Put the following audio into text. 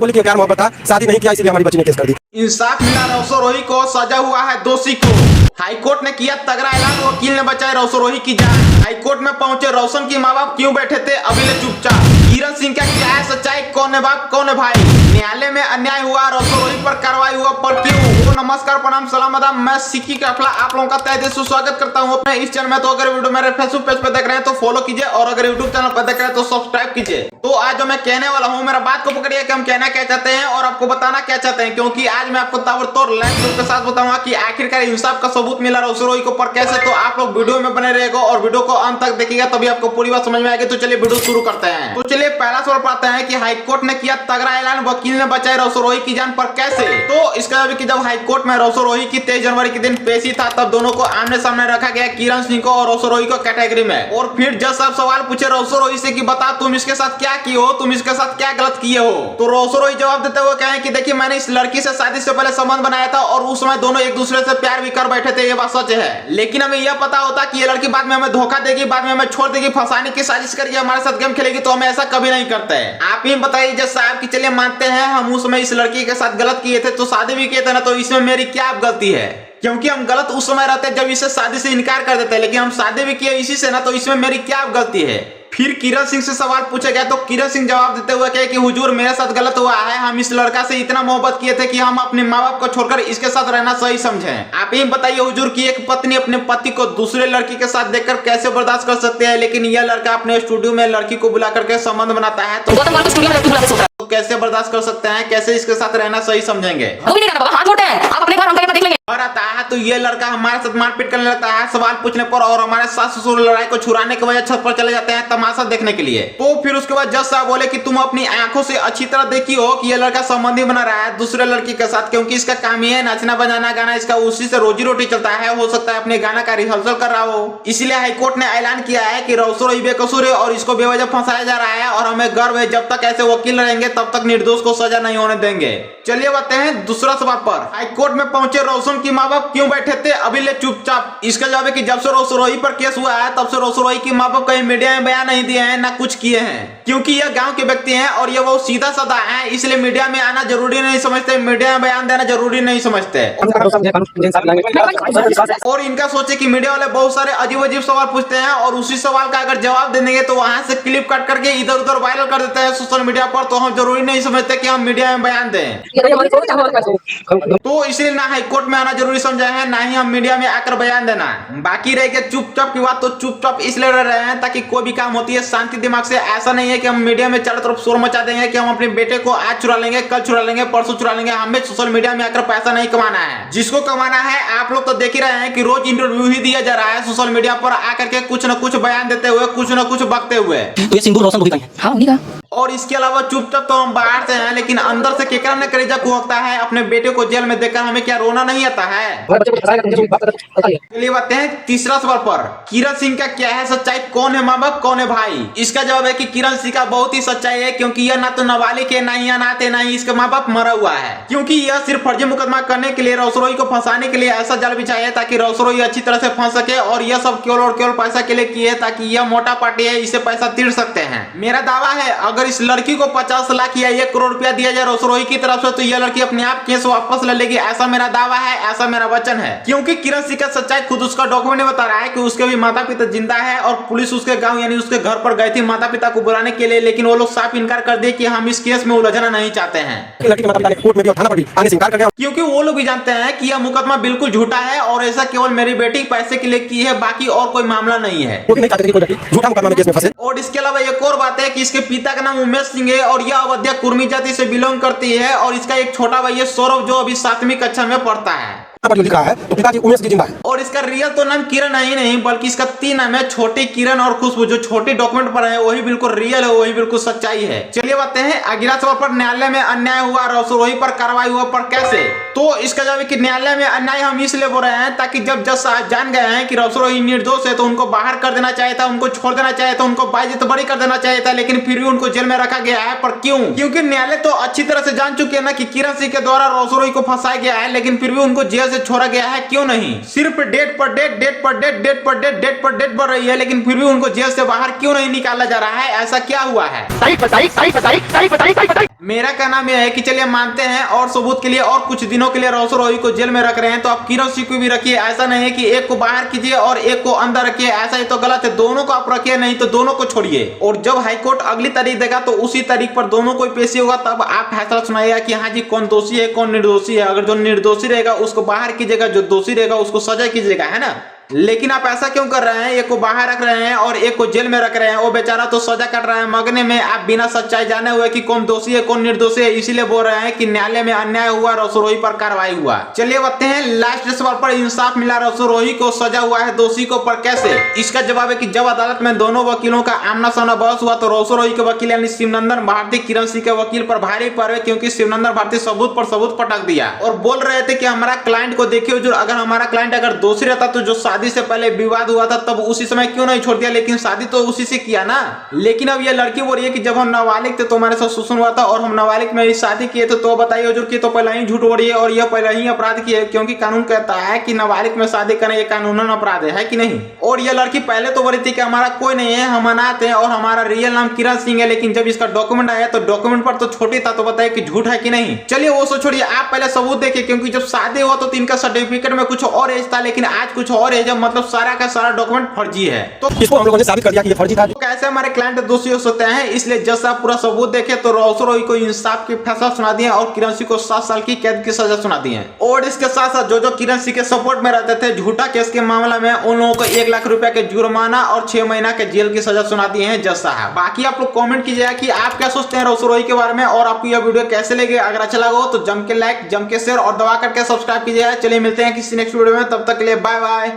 बोली कि प्यार मोहब्बत था, शादी नहीं किया इसलिए हमारी बच्ची ने केस कर दी। इंसाफ मिला रोसोरोही को, सजा हुआ है दोषी को। हाईकोर्ट ने किया तगड़ा ऐलान, वकील ने बचाई रोसोरोही की जान। हाईकोर्ट में पहुंचे रोशन के माँ बाप, क्यों बैठे थे अभी ले चुपचाप। किरण सिंह का क्या है सच्चाई, कौन है बाप कौन है भाई। न्यायालय में अन्याय हुआ, रोसोरोही पर कार्रवाई हुआ, पर क्यों। तो नमस्कार प्रणाम सलाम आदाब, मैं सिक्की काफिला आप लोगों का तहे दिल से स्वागत करता हूं अपने इस चैनल में। तो अगर वीडियो मेरे फेसबुक पेज पे देख रहे हैं तो फॉलो कीजिए, और अगर यूट्यूब चैनल पर देख रहे हैं तो सब्सक्राइब कीजिए। तो आज जो मैं कहने वाला हूँ, मेरा बात को पकड़िए कि हम कहना क्या चाहते हैं और आपको बताना क्या चाहते हैं, क्योंकि आज मैं आपको ताबड़तोड़ लाइव प्रूफ के साथ बताऊंगा कि आखिरकार इंसाफ का सबूत मिला रोसोरोही को पर कैसे। तो आप लोग वीडियो में बने रहेगा और वीडियो को अंत तक देखिएगा, तभी आपको पूरी बात समझ में आएगी। तो चलिए वीडियो शुरू करते हैं। तो चलिए पहला सवाल पाते हैं कि हाईकोर्ट ने किया तगड़ा ऐलान, वकील ने बचाई रोसोरोही की जान, पर कैसे। तो इसका जब हाईकोर्ट में रोसोरोही की 23 जनवरी के दिन पेशी था, तब दोनों को आमने सामने रखा गया, किरण सिंह को और रोसोरोही को कैटेगरी में। और फिर जज साहब सवाल पूछे रोसोरोही से कि बता तुम इसके साथ क्या किए हो, तुम इसके साथ क्या गलत किए हो। तो रोसोरोही जवाब देते हुए कहे कि देखिए मैंने इस लड़की से शादी से पहले संबंध बनाया था और उस समय दोनों एक दूसरे से प्यार भी कर बैठे थे, ये बात सच है। लेकिन हमें यह पता होता कि ये लड़की बाद में हमें धोखा देगी, बाद में हमें छोड़ देगी, फंसाने की साजिश करके हमारे साथ गेम खेलेगी, तो हम ऐसा कभी नहीं करते। आप ही बताइए जज साहब कि चलिए मानते हैं हम उस समय इस लड़की के साथ गलत किए थे, तो शादी भी किए थे ना, तो इसमें मेरी क्या गलती है। क्योंकि हम गलत उस समय रहते जब इसे शादी से इनकार कर देते, लेकिन हम शादी भी किए इसी से ना, तो इसमें मेरी क्या गलती है। फिर किरण सिंह से सवाल पूछा गया, तो किरण सिंह जवाब देते हुए कहे कि हुजूर मेरे साथ गलत हुआ है, हम इस लड़का से इतना मोहब्बत किए थे कि हम अपने माँ बाप को छोड़कर इसके साथ रहना सही समझे। आप ही बताइए हुजूर कि एक पत्नी अपने पति को दूसरे लड़की के साथ देखकर कैसे बर्दाश्त कर सकते हैं, लेकिन यह लड़का अपने स्टूडियो में लड़की को बुला करके संबंध बनाता है, तो कैसे बर्दाश्त कर सकते हैं, कैसे इसके साथ रहना सही समझेंगे। और आता है तो ये लड़का हमारे साथ मारपीट करने लगता है सवाल पूछने पर, और हमारे सास ससुर लड़ाई को छुड़ाने के वजह छत पर चले जाते हैं तमाशा देखने के लिए। तो फिर उसके बाद जज साहब बोले कि तुम अपनी आंखों से अच्छी तरह देखी हो कि ये लड़का संबंधी बना रहा है दूसरे लड़की के साथ, क्योंकि इसका काम ही है नाचना बजाना गाना, इसका उसी से रोजी रोटी चलता है। हो सकता है अपने गाना का रिहर्सल कर रहा हो। इसलिए हाईकोर्ट ने ऐलान किया है कि रोसोरोही बेकसूर है और इसको बेवजह फंसाया जा रहा है, और हमें गर्व है जब तक ऐसे वकील रहेंगे तब तक निर्दोष को सजा नहीं होने देंगे। चलिए बताते हैं दूसरा सवाल पर। हाईकोर्ट में पहुंचे रोशन की माँ बाप, क्यों बैठे थे अभी ले चुपचाप। इसका जवाब है कि जब से रोसोरोही पर केस हुआ है तब से रोसोरोही की माँ बाप कहीं मीडिया में बयान नहीं दिए हैं, ना कुछ किए हैं, क्योंकि यह गांव के व्यक्ति हैं और ये बहुत सीधा साधा है, इसलिए मीडिया में आना जरूरी नहीं समझते, मीडिया में बयान देना जरूरी नहीं समझते। और इनका सोचे कि मीडिया वाले बहुत सारे अजीब अजीब सवाल पूछते हैं और उसी सवाल का अगर जवाब देंगे तो वहां से क्लिप कट करके इधर उधर वायरल कर देते हैं सोशल मीडिया पर, तो हम जरूरी नहीं समझते कि हम मीडिया में बयान दें। तो इसलिए ना हाईकोर्ट में आना जरूरी समझा है, ना ही हम मीडिया में आकर बयान देना। बाकी रह गया चुपचाप की बात, तो चुपचाप इसलिए रह रहे हैं ताकि कोई भी काम होती है शांति दिमाग से। ऐसा नहीं है कि हम मीडिया में चारों तरफ शोर मचा देंगे कि हम अपने बेटे को आज चुरा लेंगे, कल चुरा लेंगे, परसों चुरा लेंगे। हमें सोशल मीडिया में आकर पैसा नहीं कमाना है, जिसको कमाना है आप लोग तो देख ही रहे हैं कि रोज इंटरव्यू ही दिया जा रहा है सोशल मीडिया पर आकर के, कुछ न कुछ बयान देते हुए, कुछ न कुछ बकते हुए। तो ये सिंदूर रोशन को भी कहीं हाँ उन्हीं का। और इसके अलावा चुपचाप तो हम बाहर से हैं, लेकिन अंदर से केकरा ने करेजा कुहकता है अपने बेटे को जेल में देखकर हमें क्या रोना नहीं आता है। चलिए बातें हैं तीसरा सवाल पर। किरण सिंह का क्या है सच्चाई, कौन है माँ बाप कौन है भाई। इसका जवाब है कि किरण सिंह का बहुत ही सच्चाई है, क्योंकि यह ना तो नाबालिग है, ना ही अनाथ है, ना ही इसका माँ बाप मरा हुआ है, क्योंकि यह सिर्फ फर्जी मुकदमा करने के लिए, रोसोरोही को फंसाने के लिए ऐसा जाल बिछाया है ताकि रोसोरोही अच्छी तरह से फंस सके, और यह सब केवल और केवल पैसा के लिए किए ताकि यह मोटा पार्टी है, इसे पैसा तीर सकते हैं। मेरा दावा है अगर इस लड़की को 50 लाख या 1 करोड़ रुपया दिया जाए रोसोरोही की तरफ से, तो यह लड़की अपने आप केस वापस ले लेगी। ऐसा मेरा दावा है, ऐसा मेरा वचन है, क्योंकि किरण सिंह का सच्चाई खुद उसका डॉक्यूमेंट बता रहा है कि उसके भी माता पिता जिंदा है, और पुलिस उसके गांव यानी उसके घर पर गई थी माता पिता को बुलाने के लिए, लेकिन वो लोग साफ इनकार कर दिए कि हम इस केस में उलझना नहीं चाहते हैं, क्योंकि वो लोग भी जानते हैं कि यह मुकदमा बिल्कुल झूठा है और ऐसा केवल मेरी बेटी पैसे के लिए की है, बाकी और कोई मामला नहीं है। और इसके अलावा एक और बात है कि इसके पिता का नाम उमेश सिंह है और यह अवध्या कुर्मी जाति से बिलोंग करती है, और इसका एक छोटा भाई है सौरभ जो अभी 7वीं कक्षा में पढ़ता है। लिखा है तो पिताजी उमेश जी जिंदा है। और इसका रियल तो नाम किरण ही नहीं बल्कि इसका 3 नाम है, छोटी किरण और खुशबू। जो छोटी डॉक्यूमेंट पर है वही बिल्कुल रियल है, वही बिल्कुल सच्चाई है। चलिए बातें हैं अगला सवाल पर। न्यायालय में अन्याय हुआ, रोसोरोही पर कार्रवाई हुआ, पर कैसे। तो इसका जवाब है कि न्यायालय में अन्याय हम इसलिए बोल रहे हैं ताकि जब जज साहब जान गए हैं कि रोसोरोही निर्दोष है तो उनको बाहर कर देना चाहिए था, उनको छोड़ देना चाहिए था, उनको बाइज्जत बरी कर देना चाहिए था, लेकिन फिर भी उनको जेल में रखा गया है। पर क्यों। क्योंकि न्यायालय तो अच्छी तरह से जान चुके हैं ना कि किरण सिंह के द्वारा रोसोरोही को फंसाया गया है, लेकिन फिर भी उनको जेल से छोड़ा गया है। क्यों नहीं। सिर्फ डेट पर डेट बढ़ रही है, लेकिन फिर भी उनको जेल से बाहर क्यों नहीं निकाला जा रहा है। ऐसा क्या हुआ है। मेरा कहना यह है कि चलिए मानते हैं और सबूत के लिए और कुछ दिनों के लिए रौशन रोही को जेल में रख रहे हैं, तो आप किरण सिंह को भी रखिए। ऐसा नहीं है कि एक को बाहर कीजिए और एक को अंदर रखिए, ऐसा ही तो गलत है। दोनों को आप रखिए, नहीं तो दोनों को छोड़िए। और जब हाईकोर्ट अगली तारीख देगा तो उसी तारीख पर दोनों को पेशी होगा, तब आप फैसला सुनाइएगा कि हाँ जी कौन दोषी है कौन निर्दोषी है। अगर जो निर्दोषी रहेगा उसको बाहर कीजिएगा, जो दोषी रहेगा उसको सजा कीजिएगा, है ना। लेकिन आप ऐसा क्यों कर रहे हैं? एक को बाहर रख रहे हैं और एक को जेल में रख रहे हैं। वो बेचारा तो सजा कट रहा है मगने में, आप बिना सच्चाई जाने हुए कि कौन दोषी है कौन निर्दोषी है, इसीलिए बोल रहे हैं कि न्यायालय में अन्याय हुआ, रौशन रोही पर कार्रवाई हुआ। चलिए बताते हैं लास्ट सवाल पर इंसाफ मिला, रौशन रोही को सजा हुआ है, दोषी को पर कैसे? इसका जवाब है कि जब अदालत में दोनों वकीलों का आमना सामना बहस हुआ तो रौशन रोही के वकील यानी शिवनंदन भारती किरण सिंह के वकील पर भारी पड़े, क्योंकि शिवनंदन भारती सबूत पर सबूत पटक दिया और बोल रहे थे कि हमारा क्लाइंट को देखिए हुजूर, अगर हमारा क्लाइंट अगर दोषी रहता तो जो शादी से पहले विवाद हुआ था तब उसी समय क्यों नहीं छोड़ दिया, लेकिन शादी तो उसी से किया ना। लेकिन अब ये लड़की बोल रही है कि जब हम नाबालिग थे तो हमारे साथ शोषण हुआ था और हम नाबालिग में ही शादी किए थे। तो बताइए हुजूर की तो पहले ही झूठ बोल रही है और यह पहले ही अपराध की है, क्योंकि कानून कहता है कि नाबालिग में शादी करना ये कानूनन अपराध है कि नहीं। और ये लड़की पहले तो बोली थी कि हमारा कोई नहीं है, हम अनाथ हैं और हमारा रियल नाम किरण सिंह है, लेकिन जब इसका डॉक्यूमेंट आया तो डॉक्यूमेंट पर तो छोटी था। तो बताइए कि झूठ है कि नहीं। चलिए वो सो छोड़िए, आप पहले सबूत देखिए, क्योंकि जब शादी हुआ तो इनका सर्टिफिकेट में कुछ और एज था, लेकिन आज कुछ और एज है, मतलब सारा का सारा डॉक्यूमेंट फर्जी है। तो इसको हम लोगों ने साबित कर दिया कि ये फर्जी था। तो कैसे हमारे क्लाइंट दोषी हो सकते हैं? इसलिए जज साहब पूरा सबूत देखे तो रौशन रोही को इंसाफ की फैसला सुना दिए और किरण सिंह को 7 साल की कैद की सजा सुना दी है। और इसके साथ साथ जो किरण सिंह के सपोर्ट में रहते थे झूठा केस के मामला में, उन लोगों को 1 लाख रुपए के जुर्माना और 6 महीना के जेल की सजा सुना दी है जज साहब। बाकी आप लोग कमेंट कीजिएगा कि आप क्या सोचते हैं रौशन रोही के बारे में और आपको यह वीडियो कैसे लगे। अगर अच्छा लगा हो तो जम के लाइक जम के शेयर और दबा करके सब्सक्राइब कीजिएगा। चलिए मिलते हैं किसी नेक्स्ट वीडियो में, तब तक के लिए बाय बाय।